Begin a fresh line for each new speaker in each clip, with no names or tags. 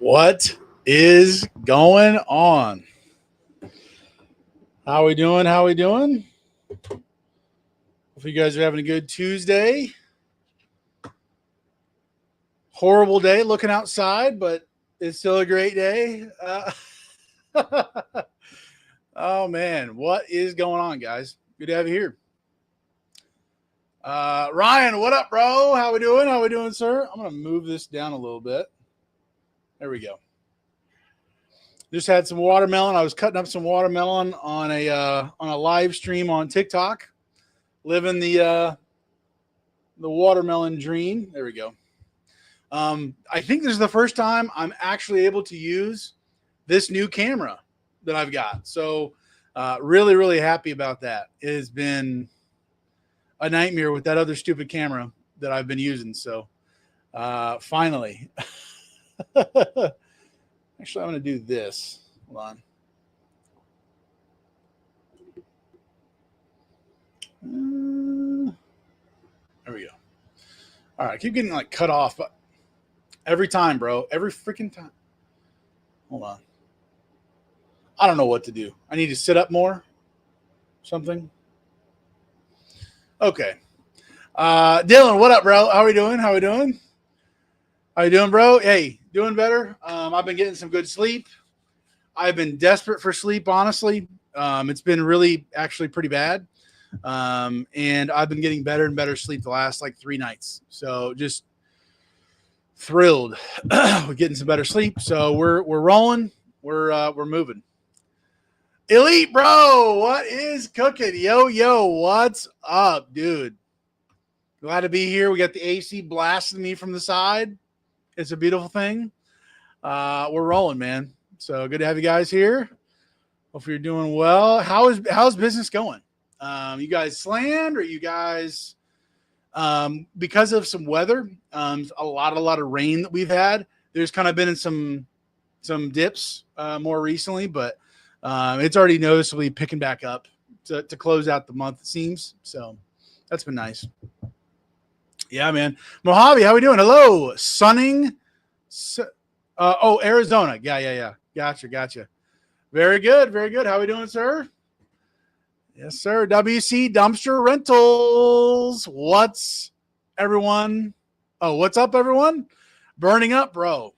What is going on? How we doing? How we doing? Hope you guys are having a good Tuesday. Horrible day looking outside, but it's still a great day. Oh man, what is going on, guys? Good to have you here. Ryan, what up, bro? How we doing? How we doing, sir? I'm gonna move this down a little bit. There we go. Just had some watermelon. I was cutting up some watermelon on a live stream on TikTok. Living the watermelon dream. There we go. I think this is the first time I'm actually able to use this new camera that I've got. So really, really happy about that. It has been a nightmare with that other stupid camera that I've been using. So finally. Actually, I'm going to do this. Hold on. There we go. All right, I keep getting like cut off every time, bro. Every freaking time. Hold on. I don't know what to do. I need to sit up more. Something. Okay. Dylan, what up, bro? How we doing? How we doing? How you doing, bro? Hey, doing better. I've been getting some good sleep. I've been desperate for sleep, honestly. It's been really actually pretty bad. And I've been getting better and better sleep the last like 3 nights. So just thrilled with getting some better sleep. So we're rolling. We're moving. Elite, bro, what is cooking? Yo, what's up, dude? Glad to be here. We got the AC blasting me from the side. It's a beautiful thing. We're rolling, man. So good to have you guys here. Hope you're doing well. How's business going? You guys slammed, or you guys because of some weather, a lot of rain that we've had. There's kind of been some dips more recently, but it's already noticeably picking back up to close out the month, it seems. So that's been nice. Yeah, man. Mojave, how we doing? Hello, sunning. Arizona. Yeah. Gotcha. Very good. How we doing, sir? Yes, sir. WC Dumpster Rentals. What's everyone? Oh, what's up, everyone? Burning up, bro.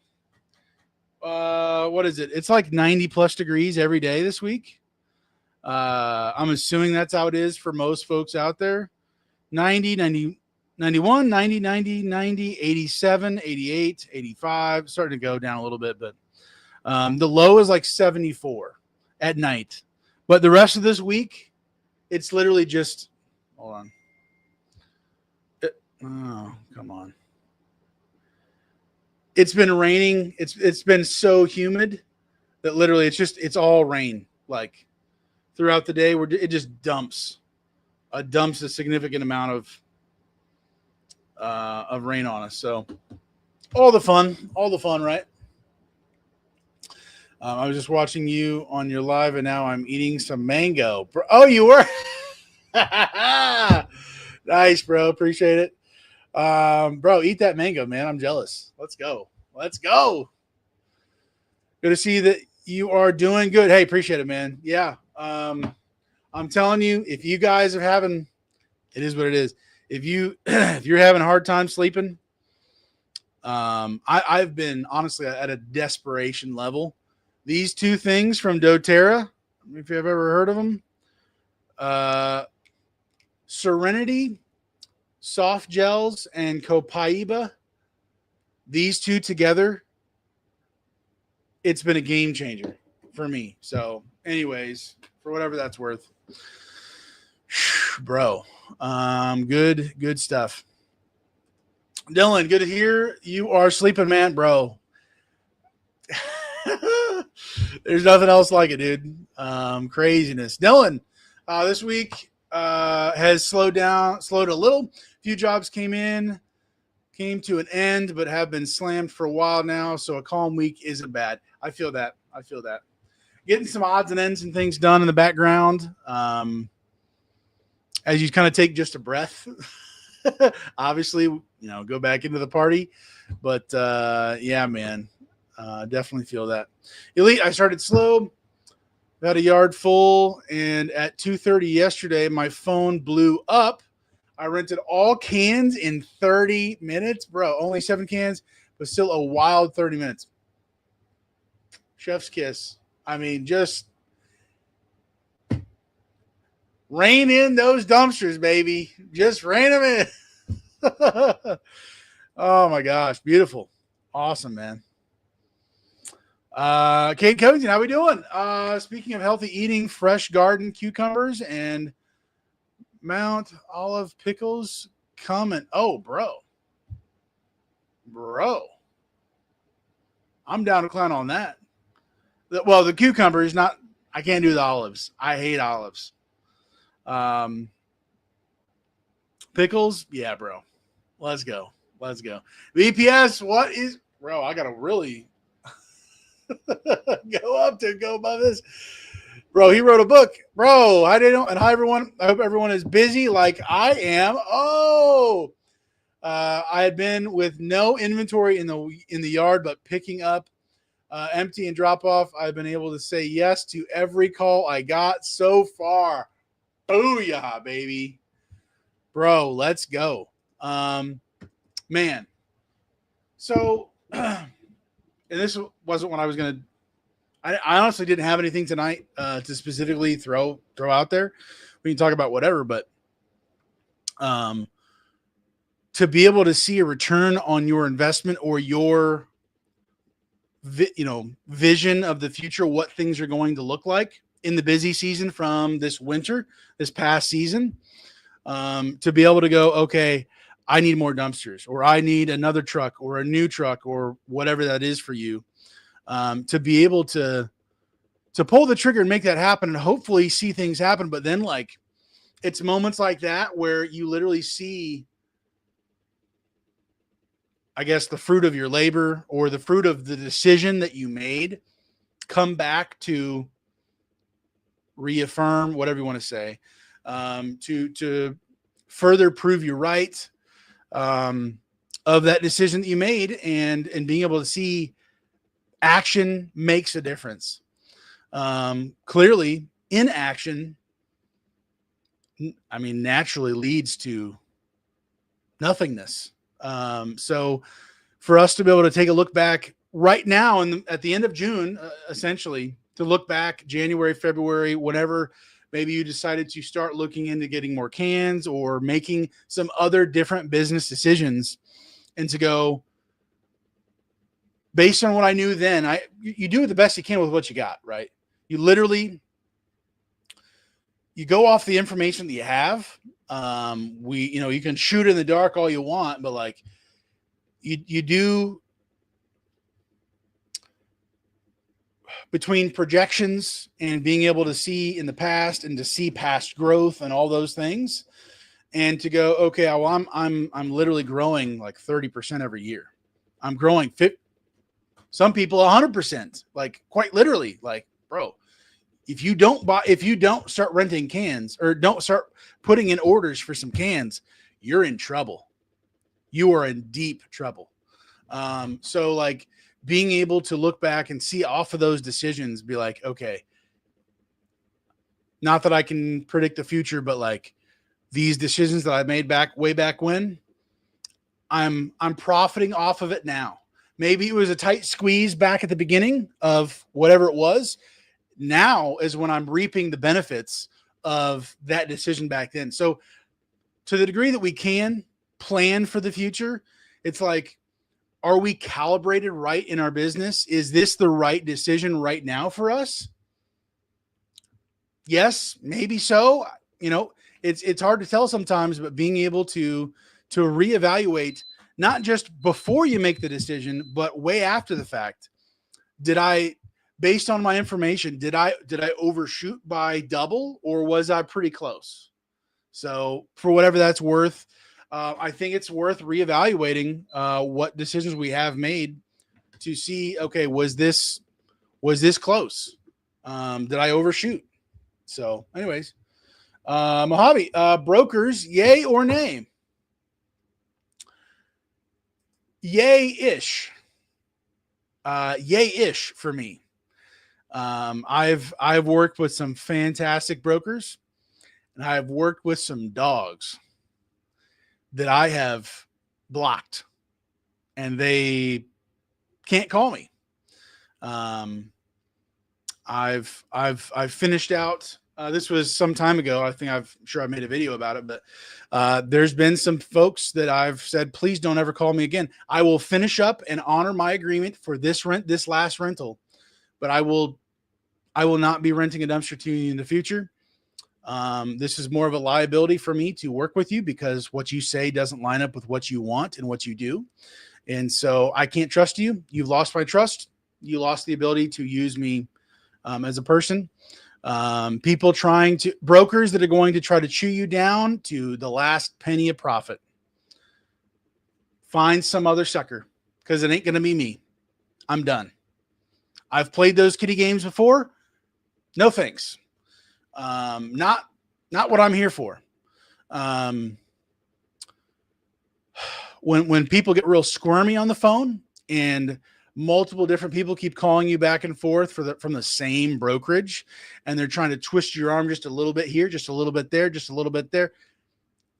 What is it? It's like 90 plus degrees every day this week. I'm assuming that's how it is for most folks out there. 90, 91, 90, 90, 90, 87, 88, 85. Starting to go down a little bit, but the low is like 74 at night. But the rest of this week, it's literally just, hold on. Oh, come on. It's been raining. It's been so humid that literally it's all rain. Like throughout the day, it just dumps a significant amount of rain on us. So all the fun, right? I was just watching you on your live, and now I'm eating some mango. Oh, you were? Nice, bro. Appreciate it. Bro, eat that mango, man. I'm jealous. Let's go. Good to see that you are doing good. Hey, appreciate it, man. Yeah. I'm telling you, if you guys are having, it is what it is. If you're having a hard time sleeping, I've been honestly at a desperation level. These 2 things from doTERRA, if you've ever heard of them, Serenity soft gels and Copaiba, these 2 together, it's been a game changer for me. So anyways, for whatever that's worth, bro, good stuff. Dylan, good to hear you are sleeping, man, bro. There's nothing else like it, dude. Craziness. Dylan, this week has slowed a little. A few jobs came to an end, but have been slammed for a while now. So a calm week isn't bad. I feel that. Getting some odds and ends and things done in the background. As you kind of take just a breath, obviously, go back into the party. But yeah, man, Definitely feel that. Elite, I started slow, got a yard full, and at 2:30 yesterday, my phone blew up. I rented all cans in 30 minutes. Bro, only 7 cans, but still a wild 30 minutes. Chef's kiss. I mean, just rein in those dumpsters, baby. Just rein them in. Oh my gosh, beautiful, awesome, man. Kate Cozy, how we doing? Speaking of healthy eating, fresh garden cucumbers and Mount Olive pickles coming. Oh, bro, I'm down to clown on that. Well, the cucumbers, not. I can't do the olives. I hate olives. Um, Pickles, yeah, bro. Let's go. Let's go. VPS, what is, bro? I gotta really go above this. Bro, he wrote a book. Bro, I didn't know. And hi, everyone. I hope everyone is busy like I am. Oh, I had been with no inventory in the yard, but picking up empty and drop off. I've been able to say yes to every call I got so far. Booyah, baby. Bro, let's go. Man. So, and this wasn't what I was going to, I honestly didn't have anything tonight to specifically throw out there. We can talk about whatever, but to be able to see a return on your investment or your vision of the future, what things are going to look like in the busy season from this winter, this past season, to be able to go, okay, I need more dumpsters, or I need another truck or a new truck or whatever that is for you, to be able to pull the trigger and make that happen and hopefully see things happen. But then like, it's moments like that where you literally see, I guess, the fruit of your labor or the fruit of the decision that you made come back to reaffirm, whatever you want to say, to further prove you right, of that decision that you made, and being able to see action makes a difference. Clearly inaction, I mean, naturally leads to nothingness. So for us to be able to take a look back right now and at the end of June, essentially to look back January, February, whenever maybe you decided to start looking into getting more cans or making some other different business decisions, and to go, based on what I knew then, you do the best you can with what you got, right? You literally, you go off the information that you have. You can shoot in the dark all you want, but like you do, between projections and being able to see in the past and to see past growth and all those things, and to go, okay, well, I'm literally growing like 30% every year. I'm growing some people 100%, like quite literally, like, bro, if you don't start renting cans or don't start putting in orders for some cans, you're in trouble. You are in deep trouble. So like being able to look back and see off of those decisions, be like, okay, not that I can predict the future, but like these decisions that I made way back when, I'm profiting off of it now. Maybe it was a tight squeeze back at the beginning of whatever it was. Now is when I'm reaping the benefits of that decision back then. So to the degree that we can plan for the future, it's like, are we calibrated right in our business? Is this the right decision right now for us? Yes, maybe so. It's hard to tell sometimes, but being able to reevaluate, not just before you make the decision, but way after the fact. Based on my information, did I overshoot by double, or was I pretty close? So for whatever that's worth, I think it's worth reevaluating what decisions we have made to see, okay, was this close? Did I overshoot? So anyways, Mojave, brokers, yay or nay? Yay-ish. yay-ish for me. I've worked with some fantastic brokers, and I've worked with some dogs that I have blocked, and they can't call me. I've finished out. This was some time ago. I'm sure I made a video about it, but there's been some folks that I've said, please don't ever call me again. I will finish up and honor my agreement for this last rental, but I will not be renting a dumpster to you in the future. This is more of a liability for me to work with you because what you say doesn't line up with what you want and what you do. And so I can't trust you. You've lost my trust. You lost the ability to use me as a person. Brokers that are going to try to chew you down to the last penny of profit. Find some other sucker because it ain't going to be me. I'm done. I've played those kiddie games before. No thanks. Not what I'm here for. When people get real squirmy on the phone and multiple different people keep calling you back and forth from the same brokerage, and they're trying to twist your arm just a little bit here, just a little bit there, just a little bit there.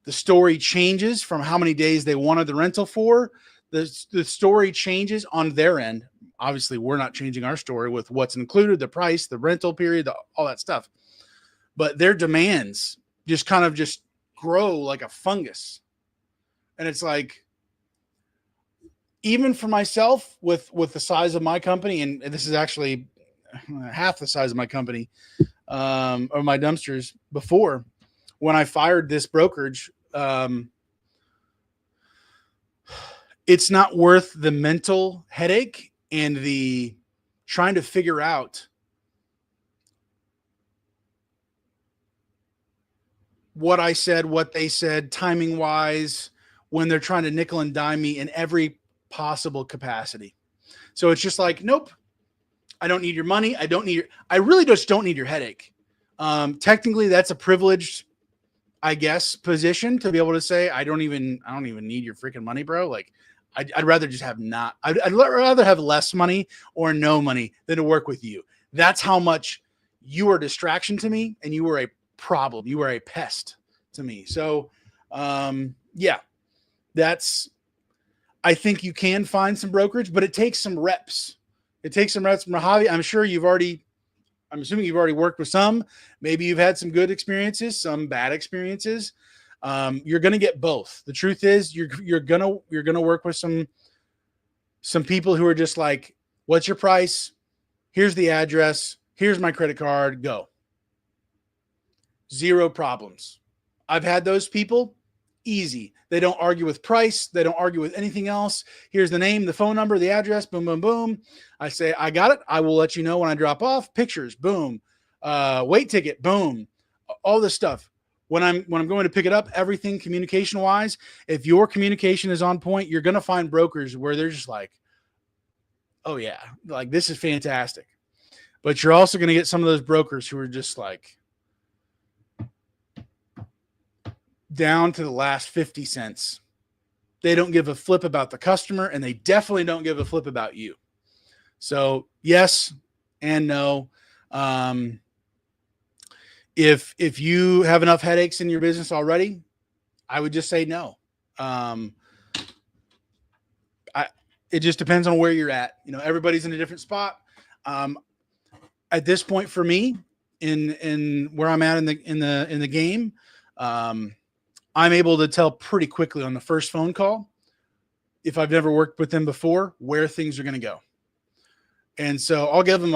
The story changes from how many days they wanted the rental for. The story changes on their end. Obviously, we're not changing our story with what's included, the price, the rental period, all that stuff. But their demands just kind of just grow like a fungus. And it's like, even for myself with the size of my company, and this is actually half the size of my company, or my dumpsters before, when I fired this brokerage, it's not worth the mental headache and the trying to figure out what I said, what they said, timing wise, when they're trying to nickel and dime me in every possible capacity. So it's just like, nope, I don't need your money. I really just don't need your headache. Technically that's a privileged, I guess, position to be able to say, I don't even need your freaking money, bro. Like I'd rather just have I'd rather have less money or no money than to work with you. That's how much you are a distraction to me, and you were a problem. You are a pest to me. So, yeah, I think you can find some brokerage, but it takes some reps. It takes some reps from Mojave. I'm assuming you've already worked with some. Maybe you've had some good experiences, some bad experiences. You're going to get both. The truth is you're going to work with some people who are just like, what's your price? Here's the address. Here's my credit card. Go. Zero problems. I've had those people. Easy. They don't argue with price. They don't argue with anything else. Here's the name, the phone number, the address, boom, boom, boom. I say, I got it. I will let you know when I drop off. Pictures, boom. Weight ticket, boom. All this stuff. When I'm going to pick it up, everything communication wise, if your communication is on point, you're going to find brokers where they're just like, oh yeah, like this is fantastic. But you're also going to get some of those brokers who are just like down to the last 50 cents. They don't give a flip about the customer, and they definitely don't give a flip about you. So yes and no. If you have enough headaches in your business already, I would just say no. It just depends on where you're at. You know, everybody's in a different spot. At this point for me, in where I'm at in the game, I'm able to tell pretty quickly on the first phone call, if I've never worked with them before, where things are going to go. And so I'll give them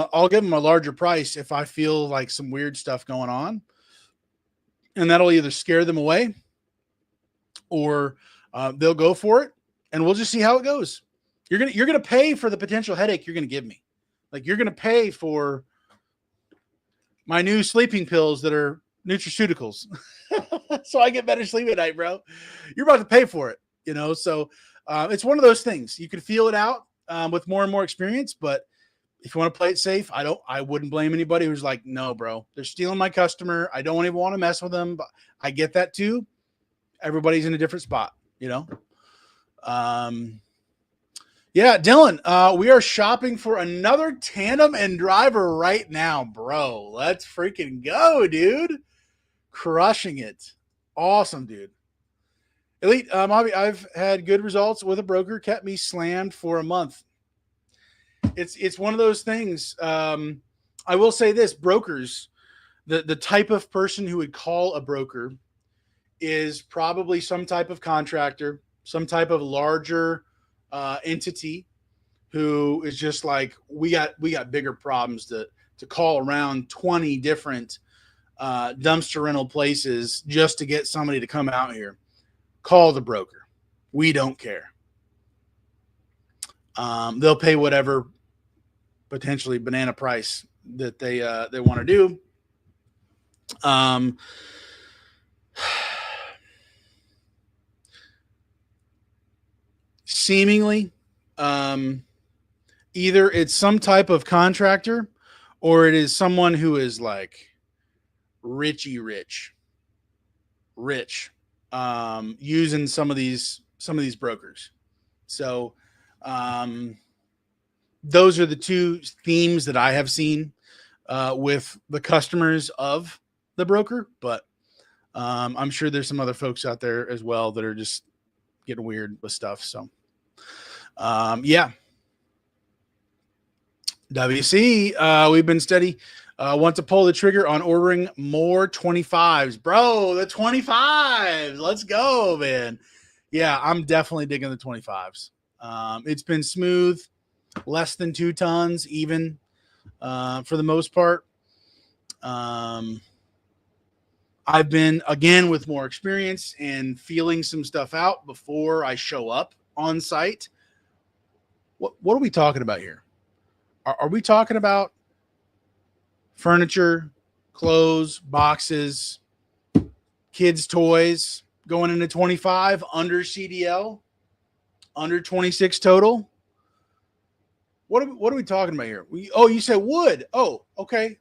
a larger price if I feel like some weird stuff going on, and that'll either scare them away or they'll go for it, and we'll just see how it goes. You're gonna pay for the potential headache you're gonna give me. Like, you're gonna pay for my new sleeping pills that are nutraceuticals, so I get better sleep at night, bro. You're about to pay for it, you know. So it's one of those things. You can feel it out with more and more experience, but if you want to play it safe, I wouldn't blame anybody who's like, no, bro, they're stealing my customer. I don't even want to mess with them, but I get that too. Everybody's in a different spot, you know? Yeah, Dylan, we are shopping for another tandem and driver right now, bro. Let's freaking go, dude. Crushing it. Awesome, dude. Elite, I've had good results with a broker, kept me slammed for a month. It's one of those things. I will say this: brokers, the type of person who would call a broker is probably some type of contractor, some type of larger entity who is just like we got bigger problems to call around 20 different dumpster rental places just to get somebody to come out here. Call the broker. We don't care. They'll pay whatever potentially banana price that they want to do. Seemingly, either it's some type of contractor or it is someone who is like rich, using some of these brokers. So those are the two themes that I have seen with the customers of the broker, but I'm sure there's some other folks out there as well that are just getting weird with stuff. So yeah. WC, we've been steady. Want to pull the trigger on ordering more 25s. Bro, the 25s. Let's go, man. Yeah, I'm definitely digging the 25s. It's been smooth, less than 2 tons even for the most part. I've been, again, with more experience and feeling some stuff out before I show up on site. What are we talking about here? Are we talking about furniture, clothes, boxes, kids' toys going into 25, under CDL, under 26 total? What are we talking about here? You said wood. Oh, okay.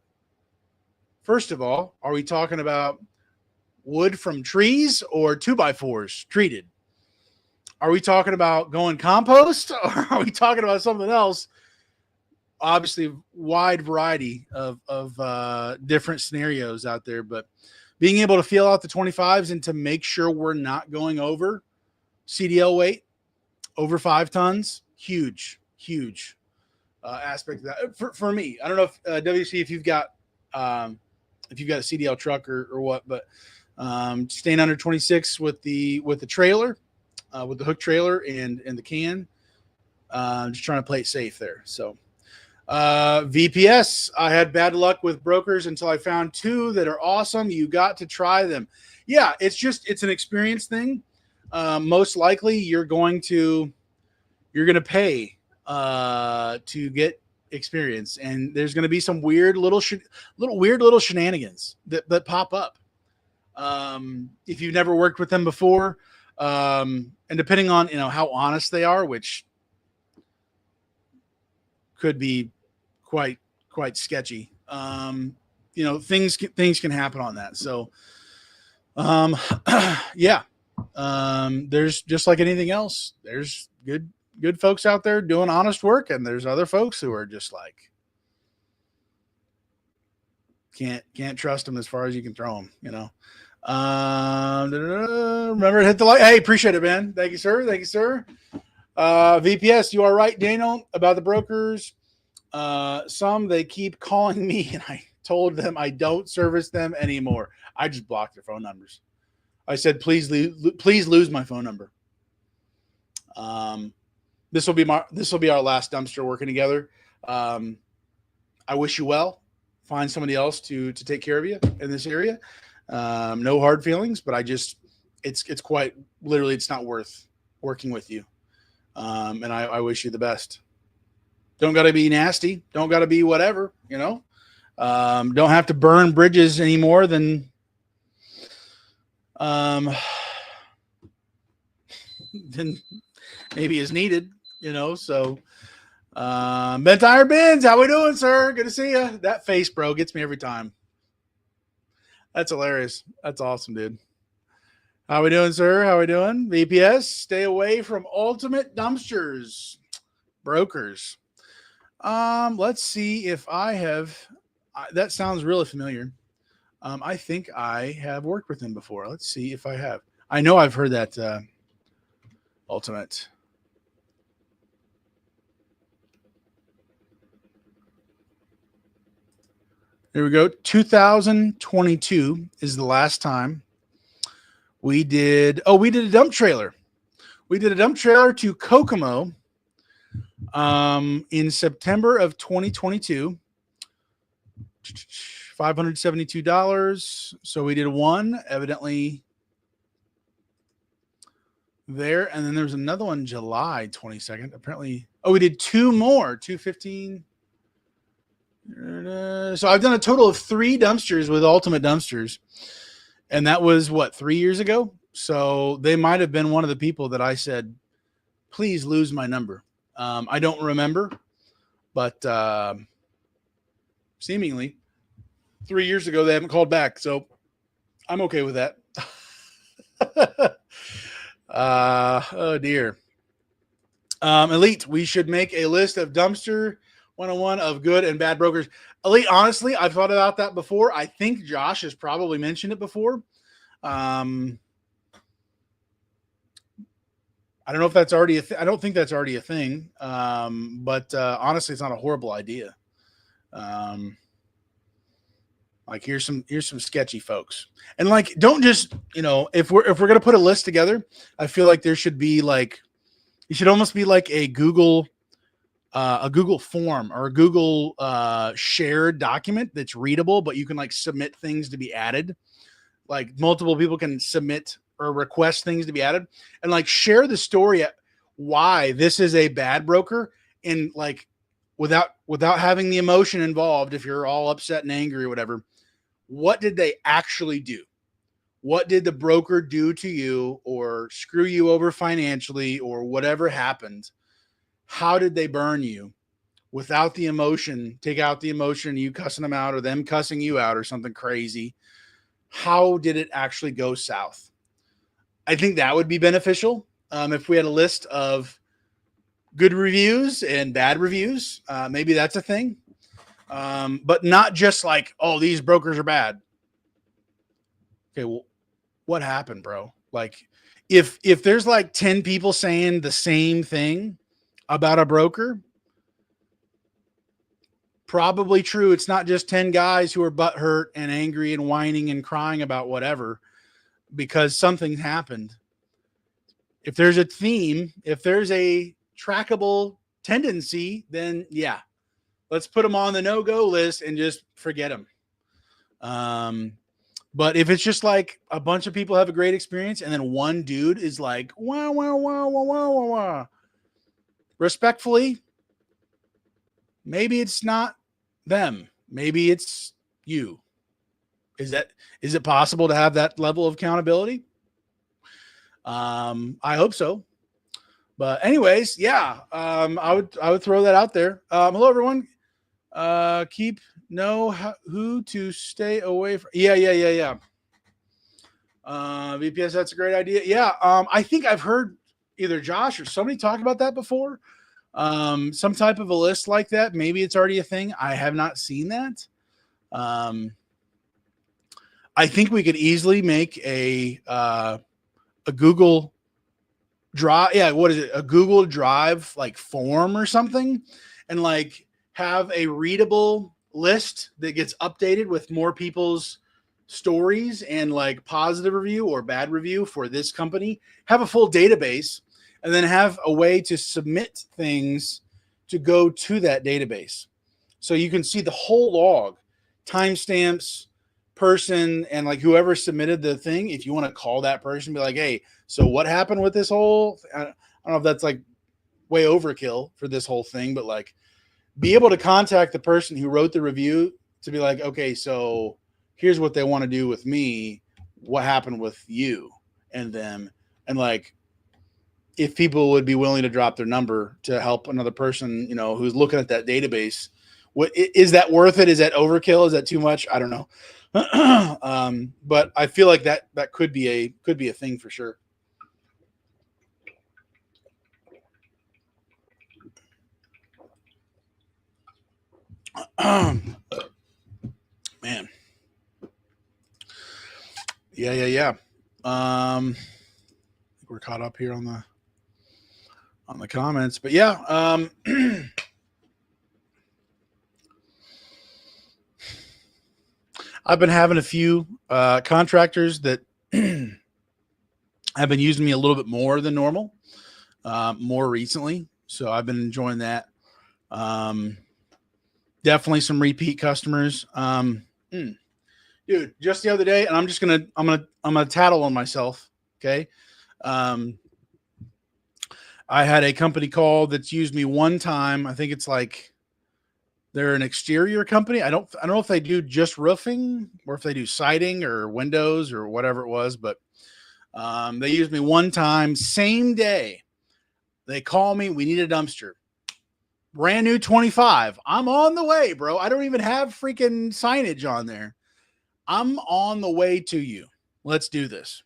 First of all, are we talking about wood from trees or 2x4s treated? Are we talking about going compost or are we talking about something else? Obviously, wide variety of different scenarios out there, but being able to feel out the 25s and to make sure we're not going over CDL weight, over 5 tons, huge aspect of that for me. I don't know if WC, if you've got a CDL truck or what, but staying under 26 with the trailer, with the hook trailer and the can, just trying to play it safe there. So VPS, I had bad luck with brokers until I found 2 that are awesome. You got to try them. Yeah, it's an experience thing. Most likely you're going to pay to get experience, and there's going to be some weird little shenanigans that pop up if you've never worked with them before, and depending on how honest they are, which could be quite sketchy. Things can happen on that. So yeah, there's, just like anything else, there's good folks out there doing honest work, and there's other folks who are just like can't trust them as far as you can throw them. Remember to hit the like. Hey, appreciate it, man. Thank you, sir. VPS, you are right, Daniel, about the brokers. Some, they keep calling me, and I told them I don't service them anymore. I just blocked their phone numbers. I said, please lose my phone number. This will be our last dumpster working together. I wish you well. Find somebody else to take care of you in this area. No hard feelings, but it's quite literally, it's not worth working with you. And I wish you the best. Don't got to be nasty. Don't got to be whatever, don't have to burn bridges any more than maybe is needed, so Bent Iron Bins, how we doing, sir? Good to see you. That face, bro, gets me every time. That's hilarious. That's awesome, dude. How we doing, sir? How we doing? VPS, stay away from ultimate dumpsters. brokers. Let's see if I have. That sounds really familiar. I think I have worked with him before. Let's see if I have. I know I've heard that Ultimate. There we go. 2022 is the last time we did. Oh, we did a dump trailer. We did a dump trailer to Kokomo in September of 2022. $572. So we did one, evidently there, and then there's another one July 22nd. Apparently, oh, we did two more, 215. So I've done a total of 3 dumpsters with Ultimate Dumpsters, and that was what, 3 years ago. So they might have been one of the people that I said, please lose my number. I don't remember, but seemingly 3 years ago they haven't called back, so I'm okay with that. Oh dear. Elite, we should make a list of Dumpster 101 of good and bad brokers. Elite, honestly, I've thought about that before. I think Josh has probably mentioned it before. I don't know if that's already I don't think that's already a thing. But honestly, it's not a horrible idea. Like here's some sketchy folks. And like, don't just, if we're going to put a list together, I feel like there should be like, it should almost be like a Google form or a Google shared document that's readable, but you can like submit things to be added. Like multiple people can submit or request things to be added, and like share the story at why this is a bad broker, and like without having the emotion involved. If you're all upset and angry or whatever, what did they actually do? What did the broker do to you or screw you over financially or whatever happened? How did they burn you without the emotion? Take out the emotion, you cussing them out or them cussing you out or something crazy. How did it actually go south? I think that would be beneficial if we had a list of good reviews and bad reviews. Maybe that's a thing. But not just like, oh, these brokers are bad. Okay, well, what happened, bro? Like, if there's like 10 people saying the same thing about a broker, probably true. It's not just 10 guys who are butthurt and angry and whining and crying about whatever because something happened. If there's a theme, if there's a trackable tendency, then yeah, let's put them on the no-go list and just forget them. But if it's just like a bunch of people have a great experience and then one dude is like, wow, wow, wow, wow, wow, wow, wow. Respectfully, maybe it's not them. Maybe it's you. Is it possible to have that level of accountability? I hope so. But anyways, yeah, I would throw that out there. Hello, everyone. Know who to stay away from. Yeah. VPS, that's a great idea. Yeah. I think I've heard either Josh or somebody talk about that before. Some type of a list like that. Maybe it's already a thing. I have not seen that. I think we could easily make a Google Drive. Yeah. What is it? A Google Drive like form or something, and like have a readable list that gets updated with more people's stories and like positive review or bad review for this company. Have a full database, and then have a way to submit things to go to that database. So you can see the whole log, timestamps, person, and like whoever submitted the thing. If you want to call that person, be like, hey, so what happened with this whole, I don't know if that's like way overkill for this whole thing, but like be able to contact the person who wrote the review to be like, okay, so here's what they want to do with me. What happened with you and them? And like, if people would be willing to drop their number to help another person, who's looking at that database, what is that worth it? Is that overkill? Is that too much? I don't know. But I feel like that could be a thing for sure. Man. Yeah. We're caught up here on the comments, but yeah. I've been having a few contractors that have been using me a little bit more than normal, more recently. So I've been enjoying that. Definitely some repeat customers. Dude, just the other day, and I'm gonna tattle on myself. Okay. I had a company call that's used me one time. I think it's like they're an exterior company. I don't know if they do just roofing or if they do siding or windows or whatever it was, but they used me one time, same day. They call me, we need a dumpster. Brand new 25. I'm on the way, bro. I don't even have freaking signage on there. I'm on the way to you. Let's do this.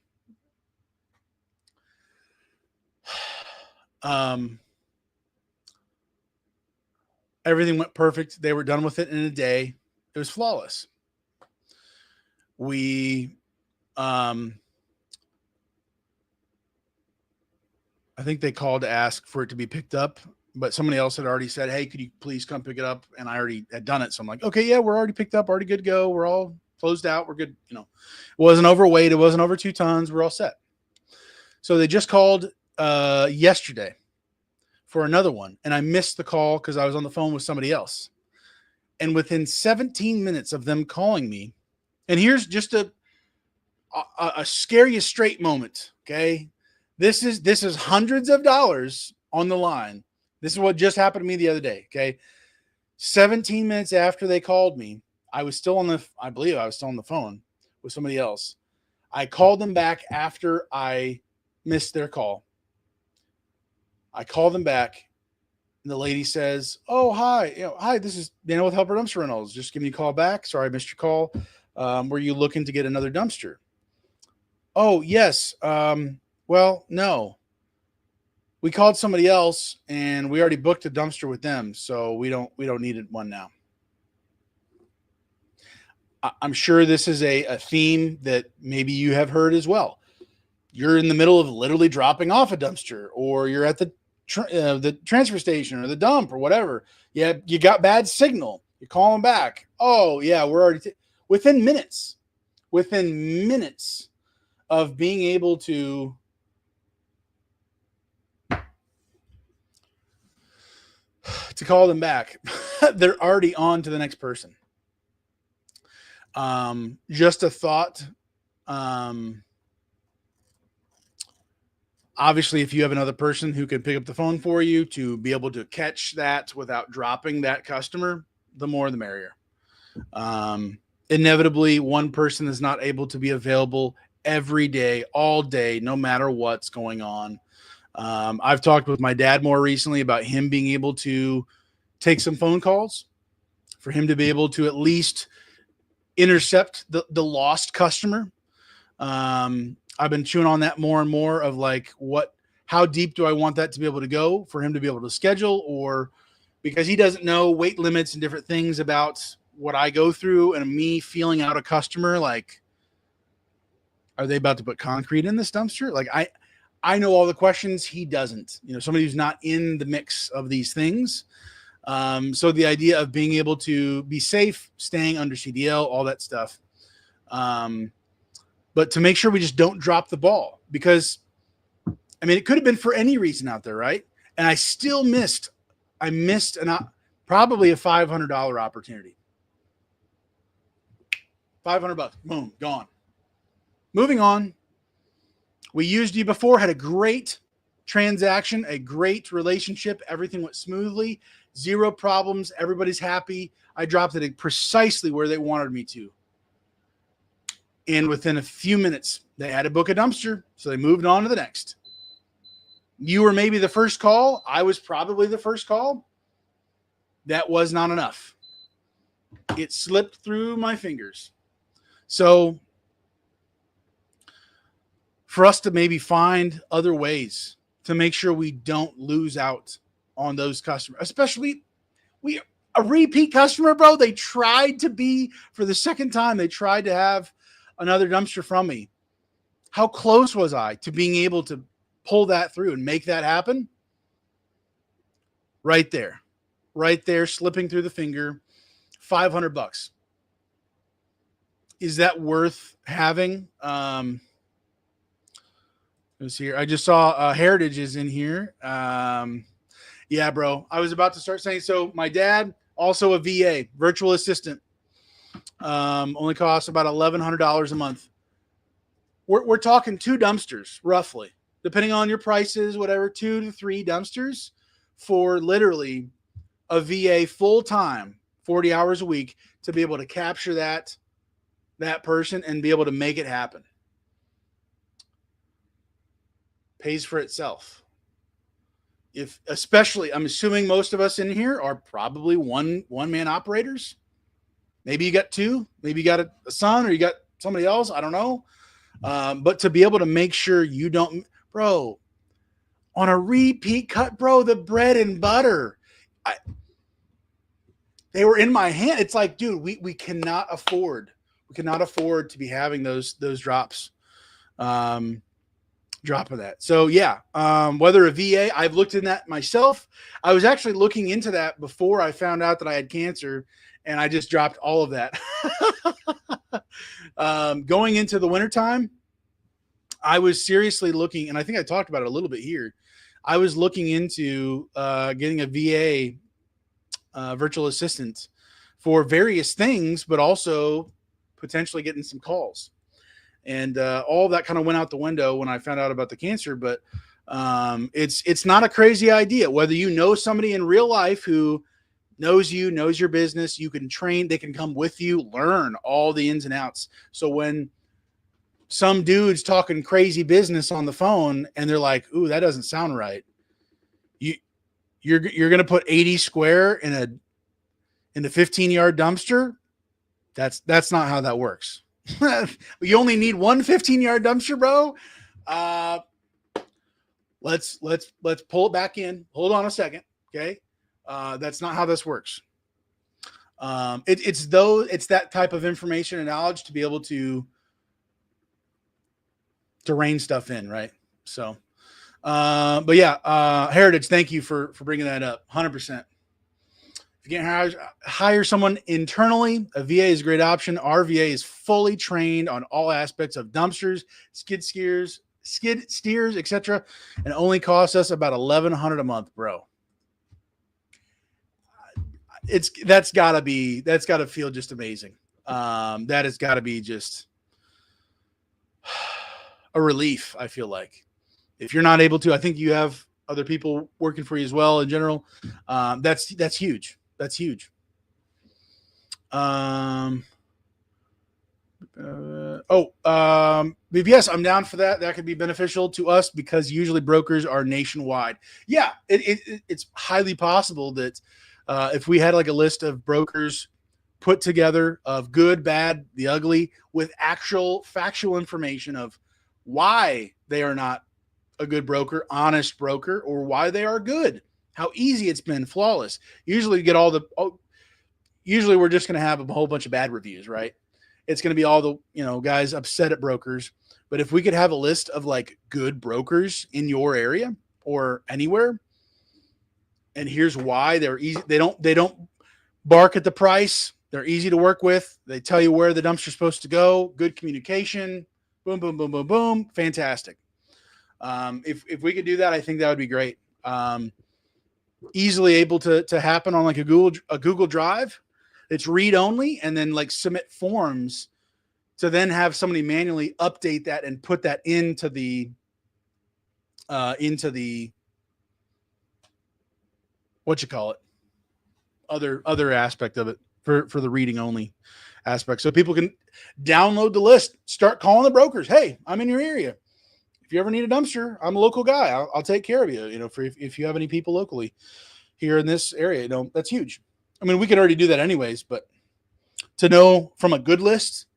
Everything went perfect. They were done with it in a day. It was flawless. We, I think they called to ask for it to be picked up, but somebody else had already said, "Hey, could you please come pick it up?" And I already had done it. So I'm like, okay, yeah, we're already picked up, already good to go. We're all closed out. We're good. You know, it wasn't overweight. It wasn't over 2 tons. We're all set. So they just called yesterday for another one. And I missed the call because I was on the phone with somebody else. And within 17 minutes of them calling me, and here's just a scary straight moment. Okay. This is hundreds of dollars on the line. This is what just happened to me the other day. Okay. 17 minutes after they called me, I believe I was still on the phone with somebody else. I called them back after I missed their call. I called them back, and the lady says, "Oh, hi. Hi, this is Daniel with Helper Dumpster Rentals. Just giving you a call back. Sorry I missed your call. Were you looking to get another dumpster?" "Oh, yes. Well, no. We called somebody else and we already booked a dumpster with them, so we don't need one now." I'm sure this is a theme that maybe you have heard as well. You're in the middle of literally dropping off a dumpster, or you're at the transfer station or the dump or whatever. Yeah, you got bad signal. You call them back. "Oh yeah, we're already within minutes of being able to call them back. They're already on to the next person. Just a thought. Obviously, if you have another person who can pick up the phone for you to be able to catch that without dropping that customer, the more the merrier. Inevitably, one person is not able to be available every day, all day, no matter what's going on. I've talked with my dad more recently about him being able to take some phone calls, for him to be able to at least intercept the lost customer. I've been chewing on that more and more of like, how deep do I want that to be able to go for him to be able to schedule, or because he doesn't know weight limits and different things about what I go through, and me feeling out a customer, like, are they about to put concrete in this dumpster? Like I know all the questions. He doesn't, somebody who's not in the mix of these things. So the idea of being able to be safe, staying under CDL, all that stuff. But to make sure we just don't drop the ball, because it could have been for any reason out there. Right. And I still missed probably a $500 opportunity. $500, boom, gone. Moving on. We used you before, had a great transaction, a great relationship. Everything went smoothly, 0 problems. Everybody's happy. I dropped it precisely where they wanted me to. And within a few minutes, they had to book a dumpster. So they moved on to the next. You were maybe the first call. I was probably the first call. That was not enough. It slipped through my fingers. So for us to maybe find other ways to make sure we don't lose out on those customers, especially A repeat customer, bro. They tried to be, for the second time, they tried to have another dumpster from me. How close was I to being able to pull that through and make that happen? Right there, slipping through the finger. $500. Is that worth having? Let's see here. I just saw Heritage is in here. Yeah, bro. I was about to start saying, so my dad, also a VA, virtual assistant, only costs about $1,100 a month. We're talking 2 dumpsters, roughly, depending on your prices, whatever, 2 to 3 dumpsters for literally a VA full time, 40 hours a week, to be able to capture that person and be able to make it happen. Pays for itself. If especially, I'm assuming most of us in here are probably one man operators. Maybe you got 2, maybe you got a son or you got somebody else. I don't know. But to be able to make sure you don't, bro, on a repeat cut, bro, the bread and butter, they were in my hand. It's like, dude, we cannot afford to be having those drops. Drop of that. So yeah, whether a VA, I've looked in that myself. I was actually looking into that before I found out that I had cancer, and I just dropped all of that. Going into the wintertime, I was seriously looking, and I think I talked about it a little bit here. I was looking into getting a VA virtual assistant for various things, but also potentially getting some calls. And all that kind of went out the window when I found out about the cancer. But it's not a crazy idea. Whether you know somebody in real life who knows you, knows your business, you can train, they can come with you, learn all the ins and outs. So when some dude's talking crazy business on the phone and they're like, ooh, that doesn't sound right, you're going to put 80 square in the 15-yard dumpster. That's not how that works. You only need one 15-yard dumpster, bro. Let's pull it back in. Hold on a second. Okay. That's not how this works. It's that type of information and knowledge to be able to rein stuff in. Right. So, but yeah, Heritage, thank you for bringing that up. 100%. If you can't hire someone internally, a VA is a great option. Our VA is fully trained on all aspects of dumpsters, skid steers, etc., and only costs us about $1,100 a month, bro. That's gotta feel just amazing. That has got to be just a relief. I feel like if you're not able to, I think you have other people working for you as well. In general, that's huge. That's huge. Yes, I'm down for that. That could be beneficial to us because usually brokers are nationwide. Yeah, it's highly possible that if we had like a list of brokers put together of good, bad, the ugly, with actual factual information of why they are not a good broker, honest broker, or why they are good, how easy it's been, flawless. Usually we're just going to have a whole bunch of bad reviews, right? It's going to be all the, guys upset at brokers. But if we could have a list of like good brokers in your area or anywhere, and here's why they're easy. They don't bark at the price. They're easy to work with. They tell you where the dumpster's supposed to go. Good communication. Boom, boom, boom, boom, boom. Fantastic. If we could do that, I think that would be great. Easily able to happen on like a Google Drive. It's read only, and then like submit forms to then have somebody manually update that and put that into the what you call it, other aspect of it for the reading only aspect. So people can download the list, start calling the brokers. Hey, I'm in your area. If you ever need a dumpster, I'm a local guy. I'll take care of you. If you have any people locally here in this area, that's huge. I mean, we could already do that anyways, but to know from a good list,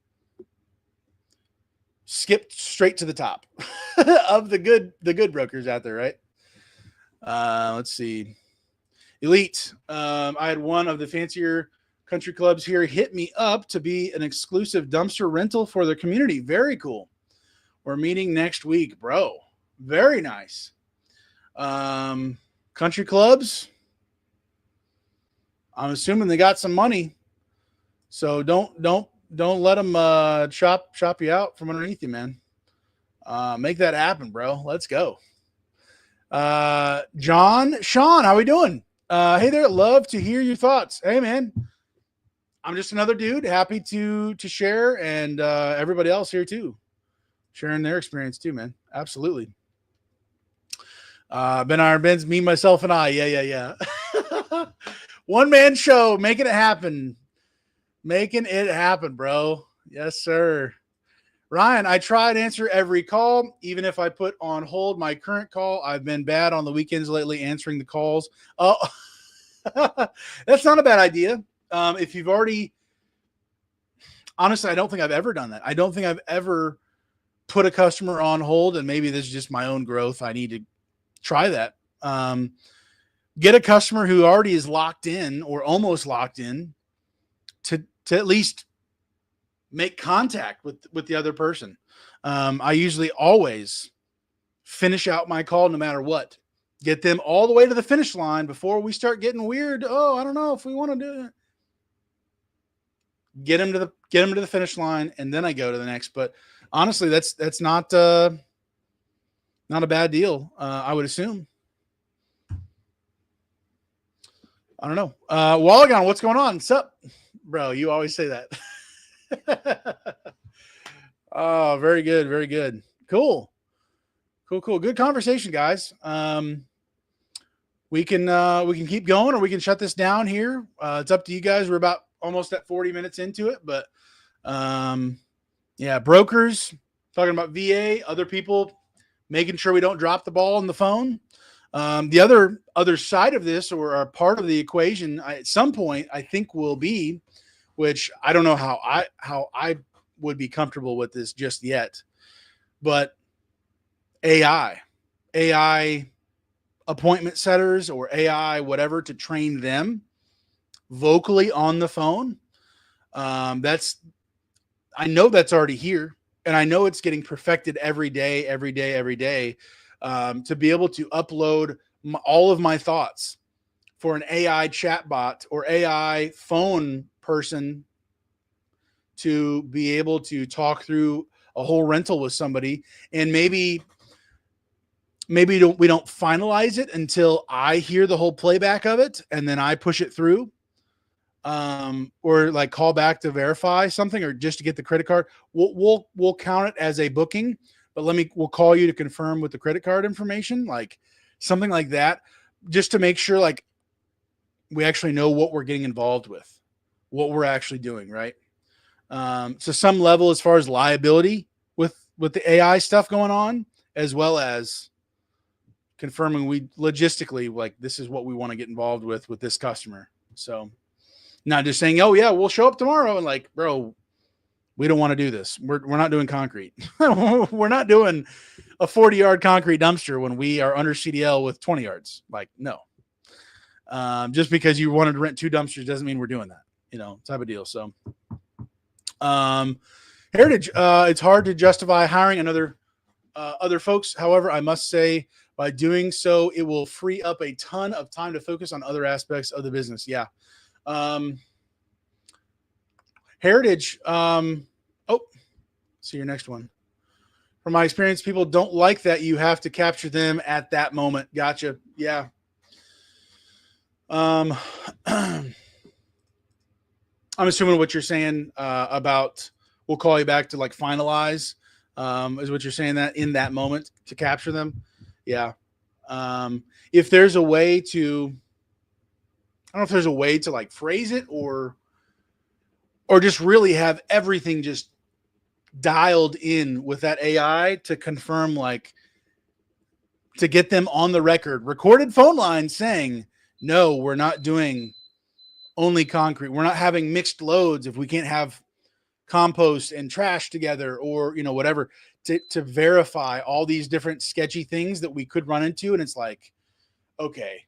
skip straight to the top of the good brokers out there, right? Let's see. Elite. I had one of the fancier country clubs here hit me up to be an exclusive dumpster rental for their community. Very cool. We're meeting next week, bro. Very nice. Country clubs. I'm assuming they got some money, so don't let them chop you out from underneath you, man. Make that happen, bro. Let's go. Sean, how we doing? Hey there, love to hear your thoughts. Hey, man, I'm just another dude, happy to share, and everybody else here too, sharing their experience too, man. Absolutely. Ben Iron Ben's me, myself, and I. Yeah. One man show, making it happen. Making it happen, bro. Yes, sir. Ryan, I try to answer every call, even if I put on hold my current call. I've been bad on the weekends lately answering the calls. Oh, that's not a bad idea. If you've already, honestly, I don't think I've ever done that. I don't think I've ever put a customer on hold, and maybe this is just my own growth. I need to try that. Get a customer who already is locked in or almost locked in to at least make contact with the other person. I usually always finish out my call no matter what. Get them all the way to the finish line before we start getting weird. Oh, I don't know if we want to do it. Get them to the finish line, and then I go to the next. But honestly, that's not a bad deal. I would assume. I don't know. Wallagon, what's going on? What's up, bro? You always say that. Oh, very good. Very good. Cool. Good conversation, guys. We can keep going, or we can shut this down here. It's up to you guys. We're about almost at 40 minutes into it, but yeah, brokers talking about VA, other people making sure we don't drop the ball on the phone. The other side of this, or a part of the equation, at some point, I think will be, which I don't know how I would be comfortable with this just yet, but AI appointment setters or AI whatever to train them vocally on the phone. I know that's already here, and I know it's getting perfected every day, to be able to upload all of my thoughts for an AI chatbot or AI phone person to be able to talk through a whole rental with somebody. And maybe we don't finalize it until I hear the whole playback of it, and then I push it through, or like call back to verify something, or just to get the credit card. We'll count it as a booking, but we'll call you to confirm with the credit card information, like something like that, just to make sure like we actually know what we're getting involved with, what we're actually doing, right? So some level as far as liability with the AI stuff going on, as well as confirming we logistically, like, this is what we want to get involved with this customer. So not just saying, oh yeah, we'll show up tomorrow, and like, bro, we don't want to do this. We're not doing concrete. We're not doing a 40-yard concrete dumpster when we are under CDL with 20 yards. Like, no. Just because you wanted to rent 2 dumpsters doesn't mean we're doing that, type of deal. So Heritage, it's hard to justify hiring other folks. However, I must say, by doing so, it will free up a ton of time to focus on other aspects of the business. Yeah. Heritage. See your next one. From my experience, people don't like that you have to capture them at that moment. Gotcha. Yeah. I'm assuming what you're saying about we'll call you back to like finalize is what you're saying, that in that moment to capture them. Yeah. If there's a way to, I don't know if there's a way to like phrase it or just really have everything just dialed in with that AI to confirm, like, to get them on the record, recorded phone line saying, no, we're not doing only concrete. We're not having mixed loads if we can't have compost and trash together, or, whatever, to verify all these different sketchy things that we could run into. And it's like, okay,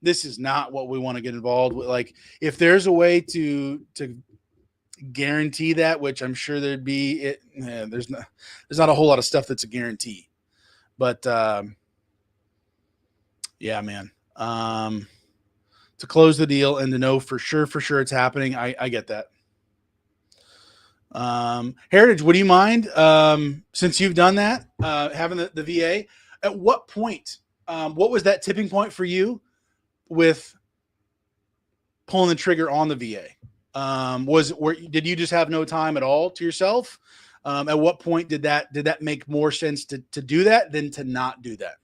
this is not what we want to get involved with. Like, if there's a way to guarantee that, which I'm sure there'd be, there's not a whole lot of stuff that's a guarantee. But yeah, man. To close the deal and to know for sure it's happening, I get that. Heritage, would you mind, since you've done that, having the VA, at what point, what was that tipping point for you with pulling the trigger on the VA? Did you just have no time at all to yourself? At what point did that make more sense to do that than to not do that?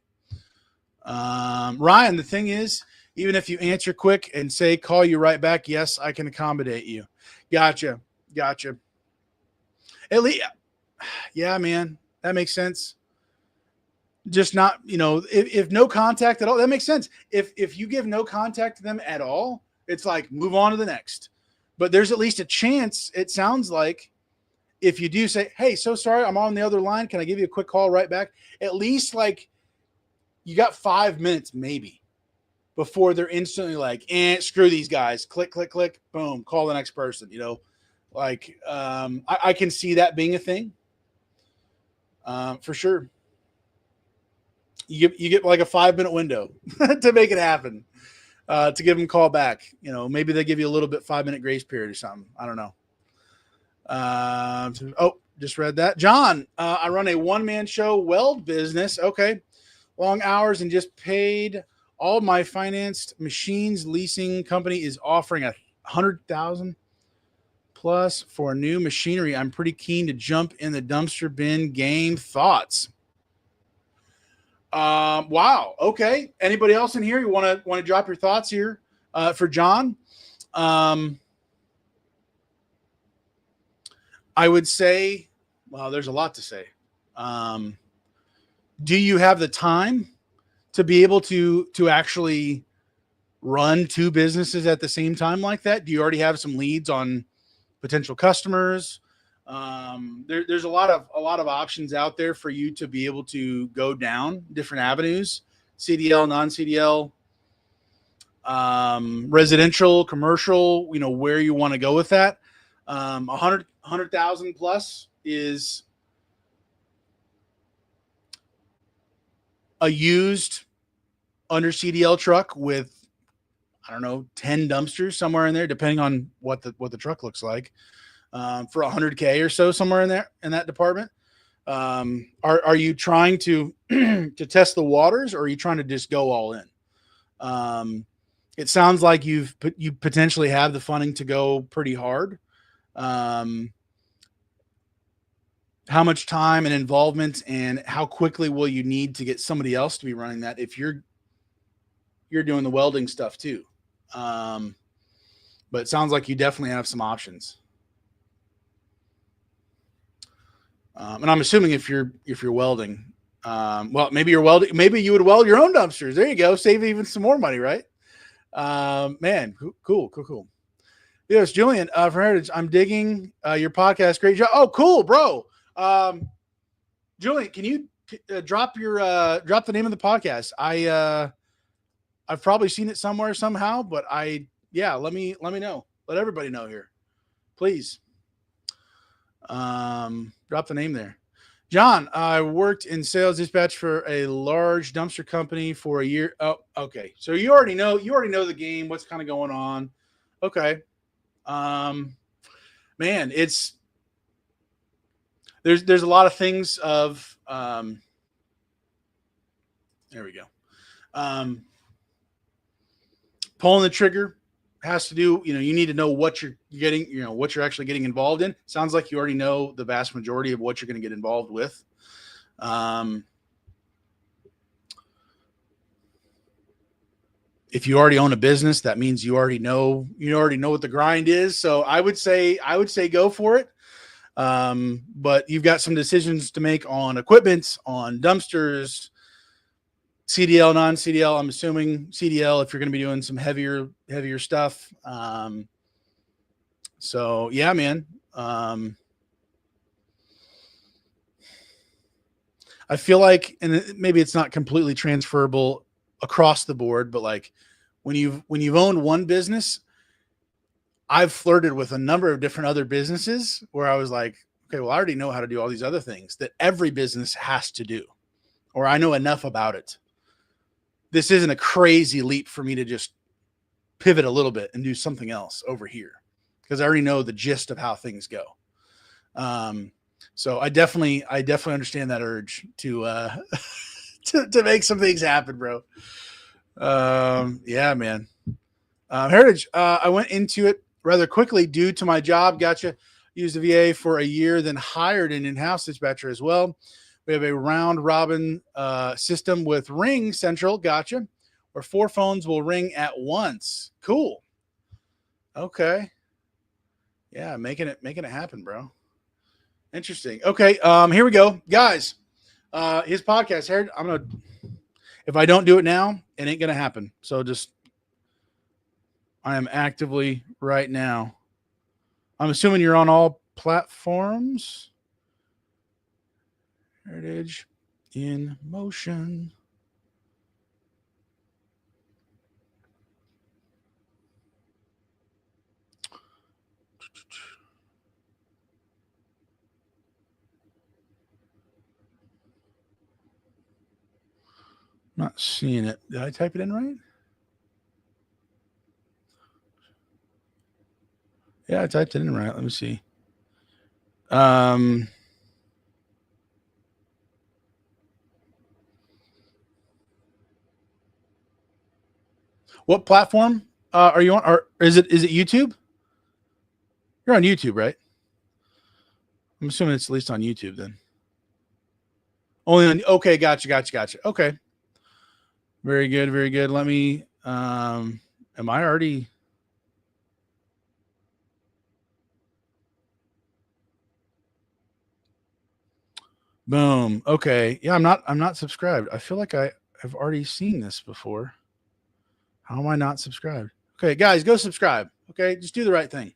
Ryan, the thing is, even if you answer quick and say, call you right back, yes, I can accommodate you. Gotcha. At least, yeah, man, that makes sense. Just not, if no contact at all, that makes sense. If you give no contact to them at all, it's like, move on to the next. But there's at least a chance, it sounds like, if you do say, hey, so sorry, I'm on the other line, can I give you a quick call right back? At least, like, you got 5 minutes maybe before they're instantly like, screw these guys. Click, click, click, boom, call the next person, Like, I can see that being a thing, for sure. You get like a 5-minute window to make it happen, to give them a call back. Maybe they give you a little bit 5-minute grace period or something. I don't know. Just read that. John, I run a one-man show weld business. Okay. Long hours and just paid all my financed machines. Leasing company is offering $100,000 plus for new machinery. I'm pretty keen to jump in the dumpster bin game. Thoughts? Wow. Okay. Anybody else in here? You want to drop your thoughts here, for John? I would say, well, there's a lot to say. Do you have the time to be able to actually run two businesses at the same time like that? Do you already have some leads on potential customers? There's a lot of options out there for you to be able to go down different avenues, CDL, non-CDL, residential, commercial, where you want to go with that. 100,000 plus is a used under CDL truck with, I don't know, 10 dumpsters somewhere in there, depending on what the truck looks like, for $100K or so, somewhere in there, in that department. Are you trying to to test the waters, or are you trying to just go all in? It sounds like you potentially have the funding to go pretty hard. How much time and involvement, and how quickly will you need to get somebody else to be running that if you're doing the welding stuff too? But it sounds like you definitely have some options. And I'm assuming if you're welding, well, maybe you're welding, maybe you would weld your own dumpsters. There you go. Save even some more money, right? Man, cool. Yes, Julian, from Heritage, I'm digging your podcast. Great job. Oh, cool, bro. Julian, can you drop the name of the podcast? I've probably seen it somewhere somehow, but let me know. Let everybody know here, please. Drop the name there. John, I worked in sales dispatch for a large dumpster company for a year. Oh, okay. So you already know the game, what's kind of going on. Okay. Man, there's a lot of things of, there we go. Pulling the trigger has to do, you need to know what you're getting, what you're actually getting involved in. Sounds like you already know the vast majority of what you're going to get involved with. If you already own a business, that means you already know what the grind is. So I would say go for it. But you've got some decisions to make on equipment, on dumpsters, CDL, non-CDL. I'm assuming CDL if you're going to be doing some heavier stuff. So yeah, man. I feel like, and maybe it's not completely transferable across the board, but like when you've owned one business, I've flirted with a number of different other businesses where I was like, okay, well, I already know how to do all these other things that every business has to do, or I know enough about it. This isn't a crazy leap for me to just pivot a little bit and do something else over here because I already know the gist of how things go. So I definitely understand that urge to to make some things happen, bro. Yeah, man. Heritage, I went into it rather quickly due to my job. Gotcha. Used the VA for a year, then hired an in-house dispatcher as well. We have a round robin system with Ring Central. Gotcha. Where 4 phones will ring at once. Cool. Okay. Yeah, making it happen, bro. Interesting. Okay. Here we go, guys. His podcast here. If I don't do it now, it ain't gonna happen. So I am actively right now. I'm assuming you're on all platforms. Heritage in motion. Not seeing it. Did I type it in right? Yeah, I typed it in right. Let me see. What platform are you on? Or is it YouTube? You're on YouTube, right? I'm assuming it's at least on YouTube then. Only on. Okay, gotcha. Okay, very good, very good. Let me. Am I already? Boom. Okay. Yeah, I'm not subscribed. I feel like I have already seen this before. How am I not subscribed? Okay, guys, go subscribe. Okay, just do the right thing.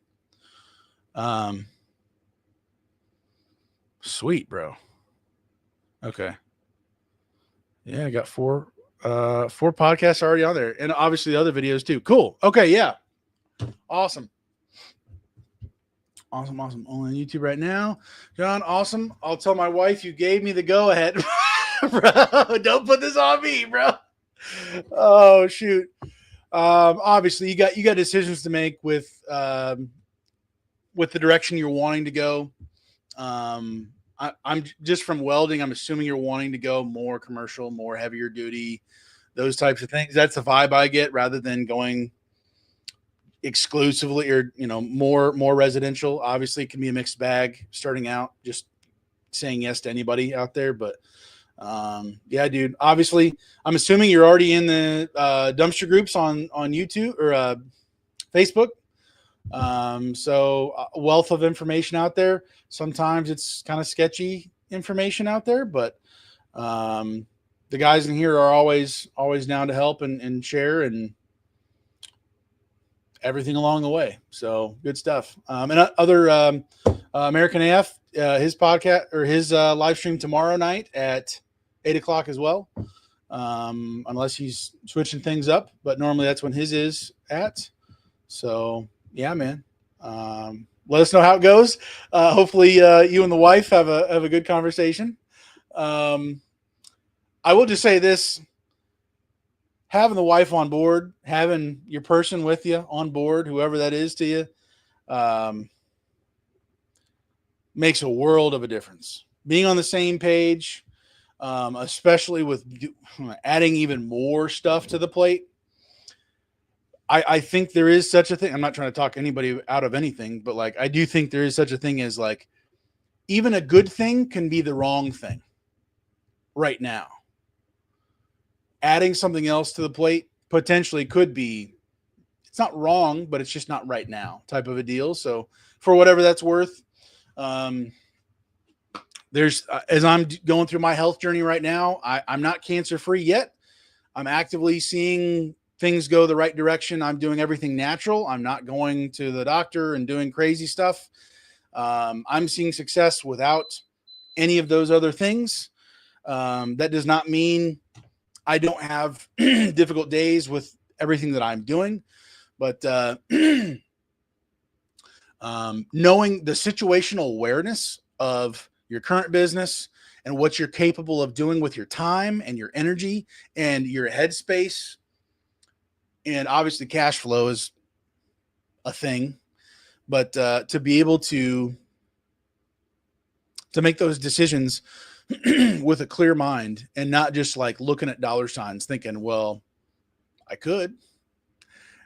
Sweet, bro. Okay. Yeah, I got 4 podcasts already on there. And obviously the other videos too. Cool. Okay, yeah. Awesome. Awesome. Only on YouTube right now. John, awesome. I'll tell my wife you gave me the go ahead. Bro, don't put this on me, bro. Oh shoot. Obviously you got decisions to make with the direction you're wanting to go. I'm just from welding. I'm assuming you're wanting to go more commercial, more heavier duty, those types of things. That's the vibe I get rather than going exclusively or, more residential. Obviously it can be a mixed bag starting out, just saying yes to anybody out there. But yeah, dude, obviously I'm assuming you're already in the dumpster groups on YouTube or Facebook. So a wealth of information out there. Sometimes it's kind of sketchy information out there, but the guys in here are always down to help and share and everything along the way. So good stuff. And other American AF, his podcast or his live stream tomorrow night at 8:00 as well. Unless he's switching things up, but normally that's when his is at. So yeah, man. Let us know how it goes. Hopefully you and the wife have a good conversation. I will just say this. Having the wife on board, having your person with you on board, whoever that is to you, makes a world of a difference. Being on the same page, especially with adding even more stuff to the plate. I think there is such a thing. I'm not trying to talk anybody out of anything, but like, I do think there is such a thing as like, even a good thing can be the wrong thing right now. Adding something else to the plate potentially could be, it's not wrong, but it's just not right now type of a deal. So for whatever that's worth, there's, as I'm going through my health journey right now, I'm not cancer free yet. I'm actively seeing things go the right direction. I'm doing everything natural. I'm not going to the doctor and doing crazy stuff. I'm seeing success without any of those other things. That does not mean I don't have difficult days with everything that I'm doing. But knowing the situational awareness of your current business and what you're capable of doing with your time and your energy and your headspace, and obviously cash flow is a thing, but to be able to make those decisions with a clear mind and not just like looking at dollar signs thinking, well, I could.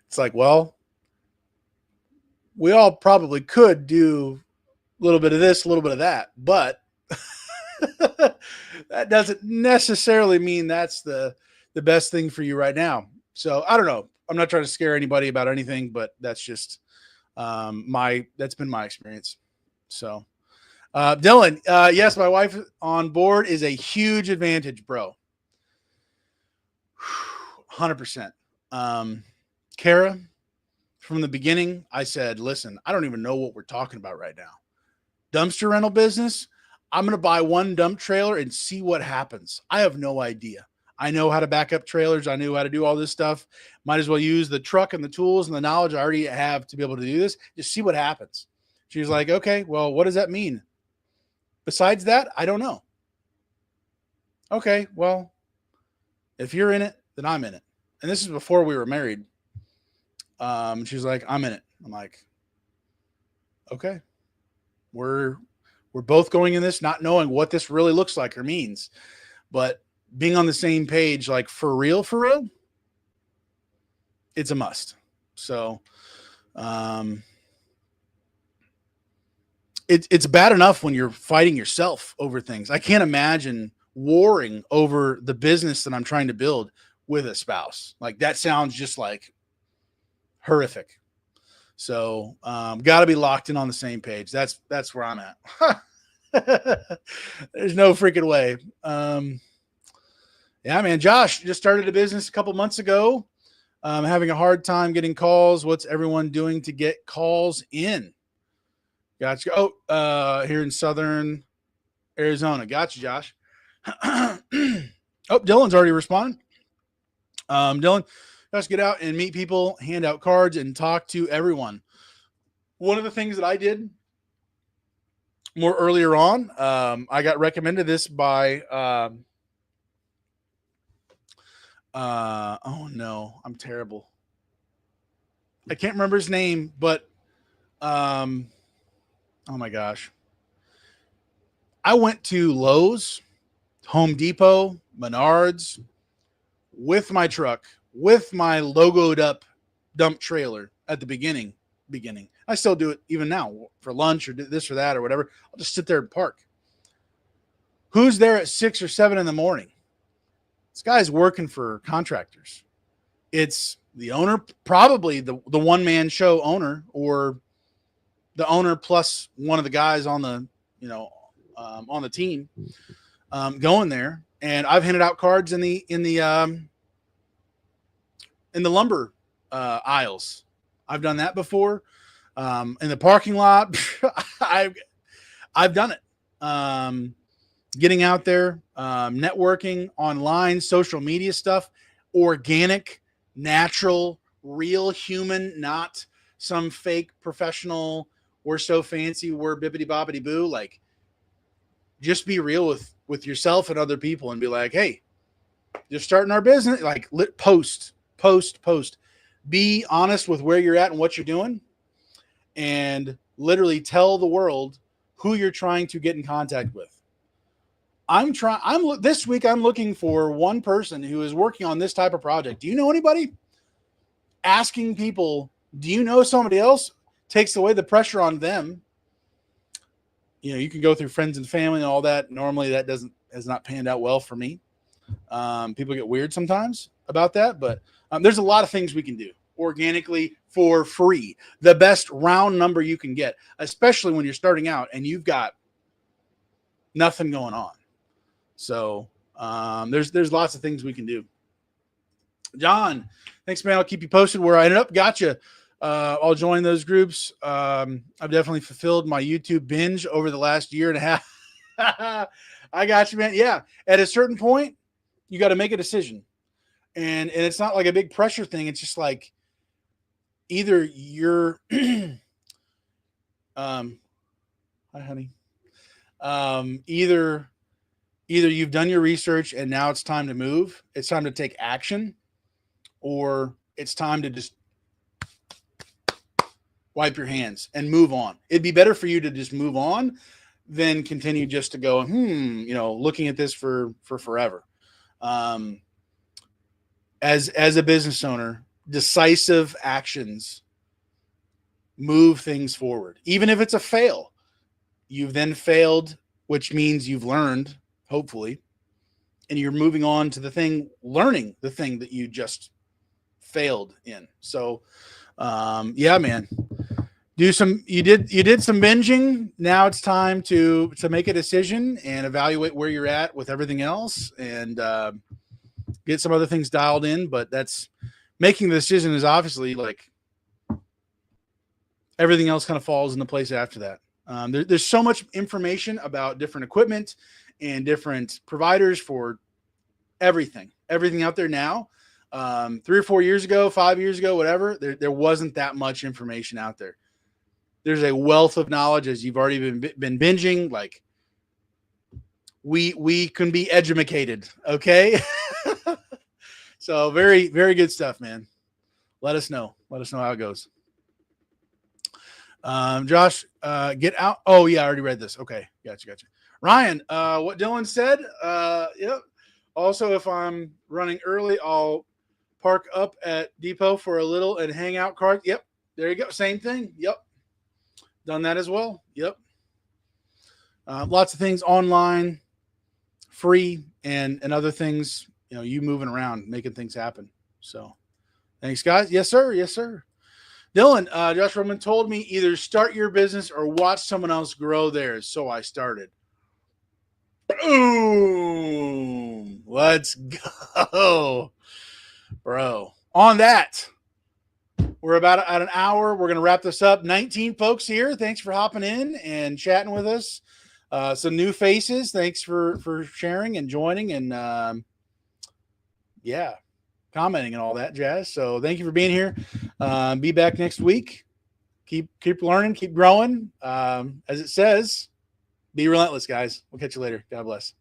It's like, well, we all probably could do a little bit of this, a little bit of that, but that doesn't necessarily mean that's the best thing for you right now. So I don't know. I'm not trying to scare anybody about anything, but that's just that's been my experience. So Dylan, yes, my wife on board is a huge advantage, bro. 100%. Kara, from the beginning, I said, listen, I don't even know what we're talking about right now. Dumpster rental business, I'm going to buy one dump trailer and see what happens. I have no idea. I know how to back up trailers. I knew how to do all this stuff. Might as well use the truck and the tools and the knowledge I already have to be able to do this. Just see what happens. She's like, okay, well, what does that mean? Besides that, I don't know. Okay, well, if you're in it, then I'm in it. And this is before we were married. She's like, I'm in it. I'm like, okay. We're both going in this not knowing what this really looks like or means, but being on the same page, like for real, it's a must. So it's bad enough when you're fighting yourself over things. I can't imagine warring over the business that I'm trying to build with a spouse. Like that sounds just like horrific. So got to be locked in on the same page. That's where I'm at. There's no freaking way. Yeah, man. Josh just started a business a couple months ago. Having a hard time getting calls. What's everyone doing to get calls in? Gotcha. Oh, here in Southern Arizona. Gotcha, Josh. Oh, Dylan's already responded. Dylan, let's get out and meet people, hand out cards, and talk to everyone. One of the things that I did more earlier on, I got recommended this by, oh no, I'm terrible. I can't remember his name, but, oh my gosh. I went to Lowe's, Home Depot, Menards with my truck, with my logoed up dump trailer at the beginning. I still do it even now for lunch or this or that or whatever. I'll just sit there and park. Who's there at 6 or 7 in the morning? This guy's working for contractors. It's the owner, probably the one-man show owner, or the owner plus one of the guys on the, on the team, going there. And I've handed out cards in the lumber aisles. I've done that before. In the parking lot, I've done it. Getting out there, networking online, social media stuff, organic, natural, real human, not some fake professional. We're so fancy, we're bibbity bobbity boo. Like, just be real with yourself and other people and be like, hey, just starting our business. Like, post. Be honest with where you're at and what you're doing, and literally tell the world who you're trying to get in contact with. This week I'm looking for one person who is working on this type of project. Do you know anybody? Asking people, do you know somebody else, takes away the pressure on them. You can go through friends and family and all that. Normally that has not panned out well for me. People get weird sometimes about that, but there's a lot of things we can do organically for free. The best round number you can get, especially when you're starting out and you've got nothing going on. So there's lots of things we can do. John, thanks, man. I'll keep you posted where I ended up. Gotcha. I'll join those groups. I've definitely fulfilled my YouTube binge over the last year and a half. I got you, man. Yeah. At a certain point, you got to make a decision. And it's not like a big pressure thing. It's just like either you're, hi, honey. Either you've done your research and now it's time to move. It's time to take action, or it's time to just wipe your hands and move on. It'd be better for you to just move on than continue just to go, looking at this for forever. As a business owner, decisive actions move things forward. Even if it's a fail, you've then failed, which means you've learned, hopefully, and you're moving on to learning the thing that you just failed in. So, yeah, man, you did some binging. Now it's time to make a decision and evaluate where you're at with everything else, and get some other things dialed in. But that's making the decision is obviously like everything else kind of falls into place after that. There's so much information about different equipment and different providers for everything out there now. 3 or 4 years ago, 5 years ago, whatever, there wasn't that much information out there. There's a wealth of knowledge, as you've already been binging. Like we can be educated. Okay. So very, very good stuff, man. Let us know how it goes. Josh, get out. Oh yeah, I already read this. Okay. Gotcha. Ryan, what Dylan said, yep. Also, if I'm running early, I'll park up at Depot for a little and hang out cars. Yep. There you go. Same thing. Yep. Done that as well. Yep. Lots of things online, free, and other things, you moving around, making things happen. So thanks, guys. Yes, sir. Dylan, Josh Roman told me either start your business or watch someone else grow theirs. So I started. Boom. Let's go, bro. On that, we're about at an hour. We're going to wrap this up. 19 folks here. Thanks for hopping in and chatting with us. Some new faces. Thanks for sharing and joining and, commenting and all that jazz. So thank you for being here. Be back next week. Keep learning, keep growing. As it says, be relentless, guys. We'll catch you later. God bless.